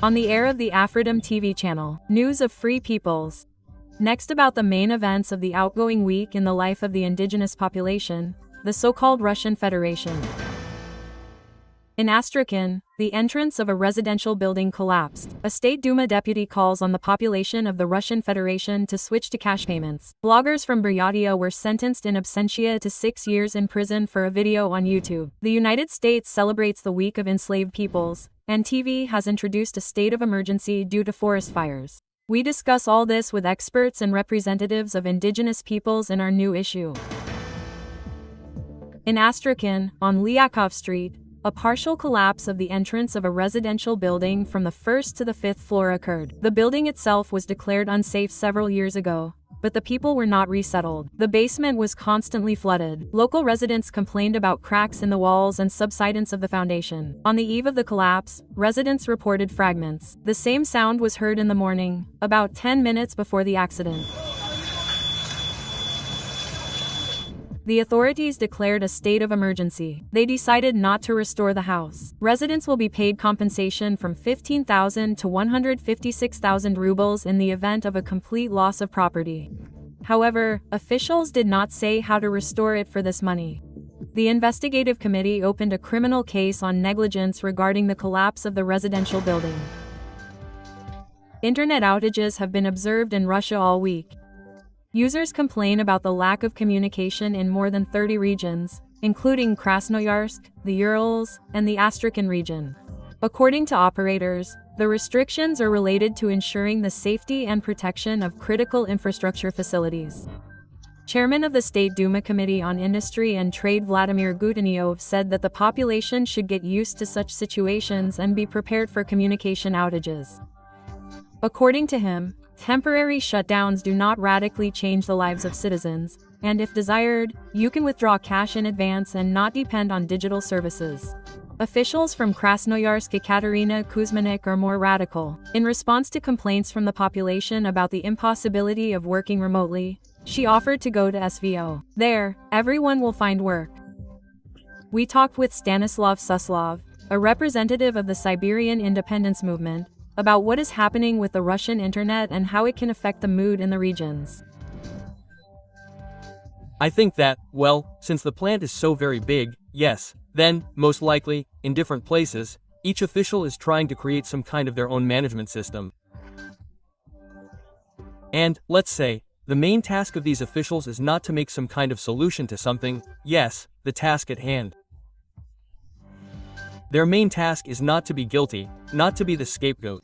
On the air of the Afridom TV channel, news of free peoples. Next, about the main events of the outgoing week in the life of the indigenous population, the so-called Russian Federation. In Astrakhan, the entrance of a residential building collapsed. A State Duma deputy calls on the population of the Russian Federation to switch to cash payments. Bloggers from Buryatia were sentenced in absentia to 6 years in prison for a video on YouTube. The United States celebrates the Week of Enslaved Peoples, and TV has introduced a state of emergency due to forest fires. We discuss all this with experts and representatives of indigenous peoples in our new issue. In Astrakhan, on Lyakov Street, a partial collapse of the entrance of a residential building from the 1st to the 5th floor occurred. The building itself was declared unsafe several years ago, but the people were not resettled. The basement was constantly flooded. Local residents complained about cracks in the walls and subsidence of the foundation. On the eve of the collapse, residents reported fragments. The same sound was heard in the morning, about 10 minutes before the accident. The authorities declared a state of emergency. They decided not to restore the house. Residents will be paid compensation from 15,000 to 156,000 rubles in the event of a complete loss of property. However, officials did not say how to restore it for this money. The investigative committee opened a criminal case on negligence regarding the collapse of the residential building. Internet outages have been observed in Russia all week. Users complain about the lack of communication in more than 30 regions, including Krasnoyarsk, the Urals, and the Astrakhan region. According to operators, the restrictions are related to ensuring the safety and protection of critical infrastructure facilities. Chairman of the State Duma Committee on Industry and Trade Vladimir Gutaniov said that the population should get used to such situations and be prepared for communication outages. According to him, temporary shutdowns do not radically change the lives of citizens, and if desired, you can withdraw cash in advance and not depend on digital services. Officials from Krasnoyarsk Ekaterina Kuzmanik are more radical. In response to complaints from the population about the impossibility of working remotely, she offered to go to SVO. There, everyone will find work. We talked with Stanislav Suslov, a representative of the Siberian independence movement, about what is happening with the Russian internet and how it can affect the mood in the regions. I think that, well, since the plant is so very big, yes, then, most likely, in different places, each official is trying to create some kind of their own management system. And, let's say, the main task of these officials is not to make some kind of solution to something, yes, the task at hand. Their main task is not to be guilty, not to be the scapegoat.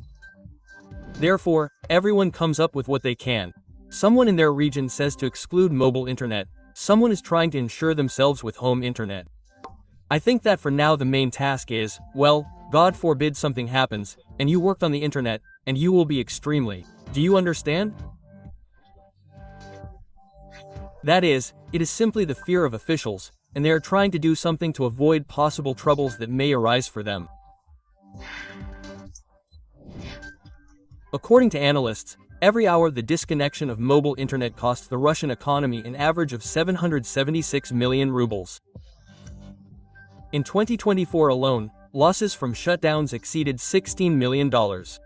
Therefore, everyone comes up with what they can. Someone in their region says to exclude mobile internet. Someone is trying to ensure themselves with home internet. I think that for now the main task is, well, God forbid something happens, and you worked on the internet, and you will be extremely. Do you understand? That is, it is simply the fear of officials, and they are trying to do something to avoid possible troubles that may arise for them. According to analysts, every hour the disconnection of mobile internet costs the Russian economy an average of 776 million rubles. In 2024 alone, losses from shutdowns exceeded $16 million. The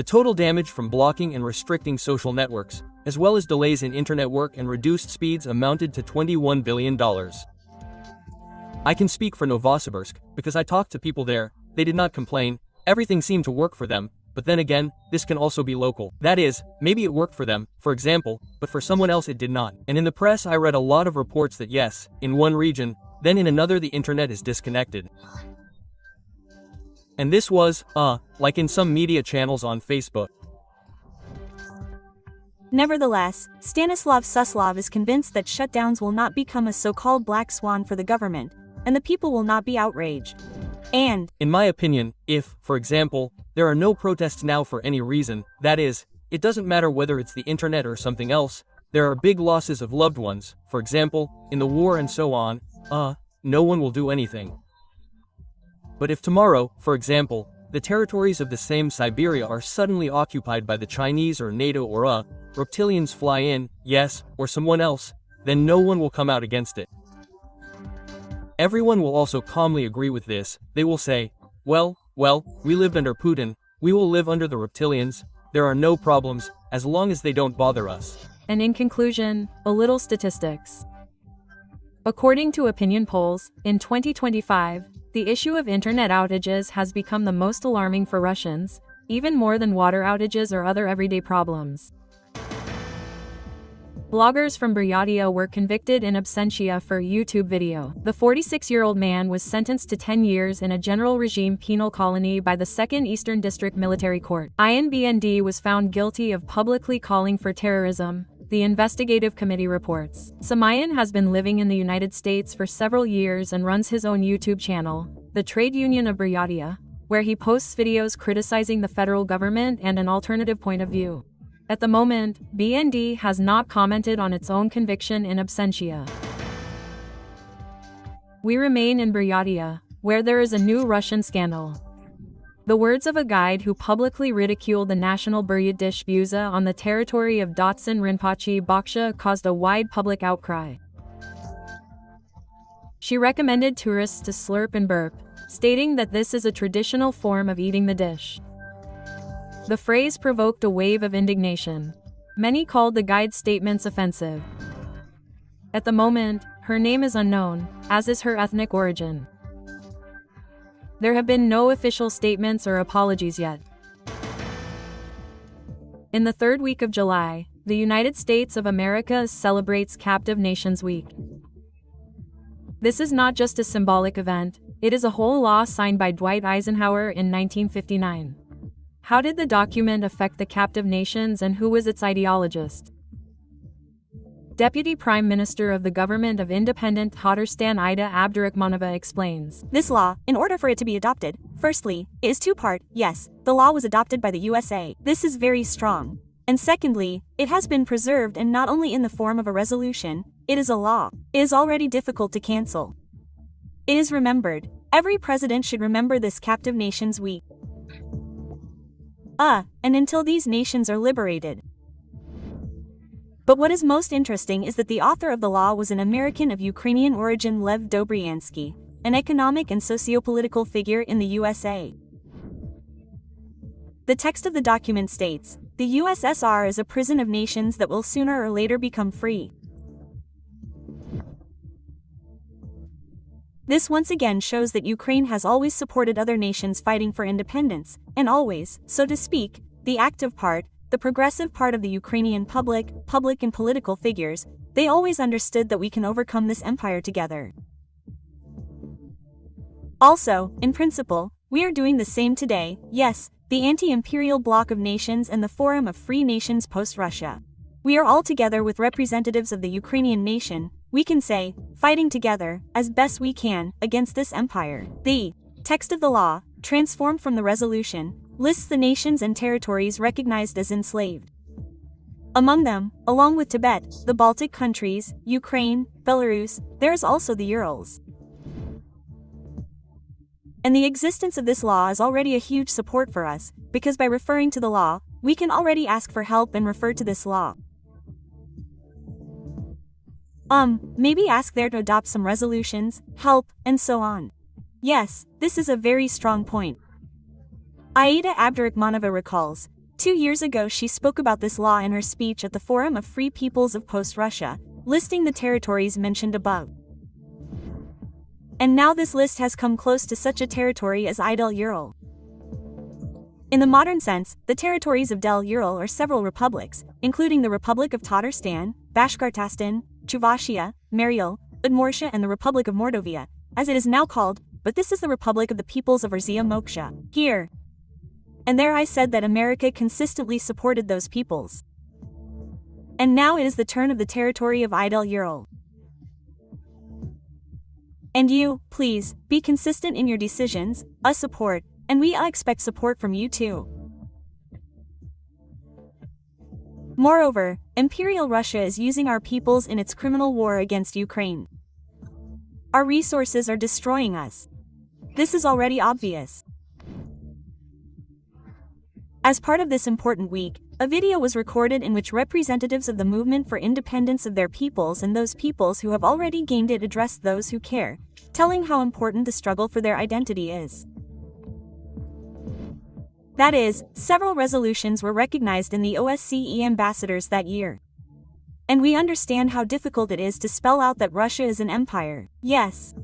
total damage from blocking and restricting social networks, as well as delays in internet work and reduced speeds, amounted to $21 billion. I can speak for Novosibirsk, because I talked to people there. They did not complain, everything seemed to work for them, but then again, this can also be local. That is, maybe it worked for them, for example, but for someone else it did not. And in the press I read a lot of reports that yes, in one region, then in another the internet is disconnected. And this was, like in some media channels on Facebook. Nevertheless, Stanislav Suslov is convinced that shutdowns will not become a so-called black swan for the government, and the people will not be outraged. And, in my opinion, if, for example, there are no protests now for any reason, that is, it doesn't matter whether it's the internet or something else, there are big losses of loved ones, for example, in the war and so on, no one will do anything. But if tomorrow, for example, the territories of the same Siberia are suddenly occupied by the Chinese or NATO or reptilians fly in, yes, or someone else, then no one will come out against it. Everyone will also calmly agree with this. They will say, well, Well, we lived under Putin, we will live under the reptilians, there are no problems, as long as they don't bother us. And in conclusion, a little statistics. According to opinion polls, in 2025, the issue of internet outages has become the most alarming for Russians, even more than water outages or other everyday problems. Bloggers from Buryatia were convicted in absentia for a YouTube video. The 46-year-old man was sentenced to 10 years in a general regime penal colony by the 2nd Eastern District Military Court. INBND was found guilty of publicly calling for terrorism, the investigative committee reports. Samayan has been living in the United States for several years and runs his own YouTube channel, the Trade Union of Buryatia, where he posts videos criticizing the federal government and an alternative point of view. At the moment, BND has not commented on its own conviction in absentia. We remain in Buryatia, where there is a new Russian scandal. The words of a guide who publicly ridiculed the national Buryatish Buza on the territory of Datsun Rinpoche Baksha caused a wide public outcry. She recommended tourists to slurp and burp, stating that this is a traditional form of eating the dish. The phrase provoked a wave of indignation. Many called the guide's statements offensive. At the moment, her name is unknown, as is her ethnic origin. There have been no official statements or apologies yet. In the third week of July, the United States of America celebrates Captive Nations Week. This is not just a symbolic event, it is a whole law signed by Dwight Eisenhower in 1959. How did the document affect the captive nations and who was its ideologist? Deputy Prime Minister of the Government of Independent Tatarstan Ida Abdurakhmanova explains. This law, in order for it to be adopted, firstly, is two-part. Yes, the law was adopted by the USA. This is very strong. And secondly, it has been preserved and not only in the form of a resolution, it is a law. It is already difficult to cancel. It is remembered. Every president should remember this Captive Nations Week. And until these nations are liberated. But what is most interesting is that the author of the law was an American of Ukrainian origin, Lev Dobryansky, an economic and socio-political figure in the USA. The text of the document states, the USSR is a prison of nations that will sooner or later become free. This once again shows that Ukraine has always supported other nations fighting for independence, and always, so to speak, the active part, the progressive part of the Ukrainian public and political figures, they always understood that we can overcome this empire together. Also, in principle, we are doing the same today, yes, the anti-imperial bloc of nations and the Forum of Free Nations post-Russia. We are all together with representatives of the Ukrainian nation, we can say, fighting together, as best we can, against this empire. The text of the law, transformed from the resolution, lists the nations and territories recognized as enslaved. Among them, along with Tibet, the Baltic countries, Ukraine, Belarus, there is also the Urals. And the existence of this law is already a huge support for us, because by referring to the law, we can already ask for help and refer to this law. Maybe ask there to adopt some resolutions, help, and so on. Yes, this is a very strong point. Aida Abdurakhmanova recalls, 2 years ago she spoke about this law in her speech at the Forum of Free Peoples of Post-Russia, listing the territories mentioned above. And now this list has come close to such a territory as Idel Ural. In the modern sense, the territories of Del Ural are several republics, including the Republic of Tatarstan, Bashkortostan, Chuvashia, Mariel, Udmurtia and the Republic of Mordovia, as it is now called, but this is the Republic of the Peoples of Erzia Moksha. Here and there I said that America consistently supported those peoples. And now it is the turn of the territory of Idel Ural. And you, please, be consistent in your decisions, support, and we expect support from you too. Moreover, Imperial Russia is using our peoples in its criminal war against Ukraine. Our resources are destroying us. This is already obvious. As part of this important week, a video was recorded in which representatives of the movement for independence of their peoples and those peoples who have already gained it addressed those who care, telling how important the struggle for their identity is. That is, several resolutions were recognized in the OSCE ambassadors that year. And we understand how difficult it is to spell out that Russia is an empire, yes.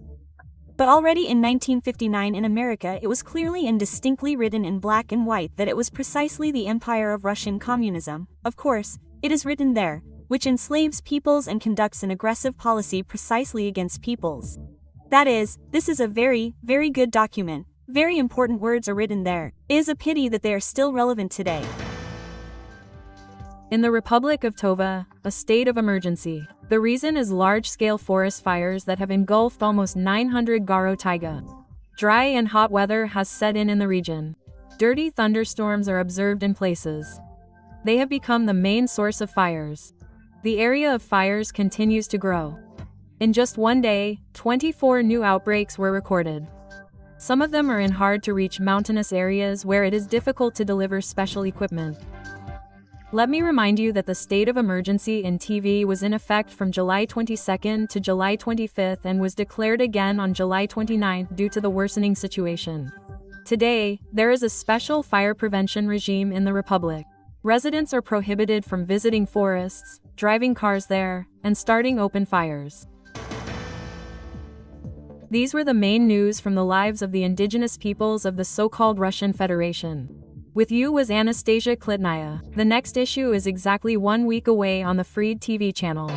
But already in 1959 in America it was clearly and distinctly written in black and white that it was precisely the empire of Russian communism, of course, it is written there, which enslaves peoples and conducts an aggressive policy precisely against peoples. That is, this is a very, very good document, very important words are written there. It is a pity that they are still relevant today. In the Republic of Tova, a state of emergency. The reason is large-scale forest fires that have engulfed almost 900 Garo taiga. Dry and hot weather has set in the region. Dirty thunderstorms are observed in places. They have become the main source of fires. The area of fires continues to grow. In just one day, 24 new outbreaks were recorded. Some of them are in hard-to-reach mountainous areas where it is difficult to deliver special equipment. Let me remind you that the state of emergency in TV was in effect from July 22 to July 25 and was declared again on July 29 due to the worsening situation. Today, there is a special fire prevention regime in the Republic. Residents are prohibited from visiting forests, driving cars there, and starting open fires. These were the main news from the lives of the indigenous peoples of the so-called Russian Federation. With you was Anastasia Klitnaya. The next issue is exactly 1 week away on the Freed TV channel.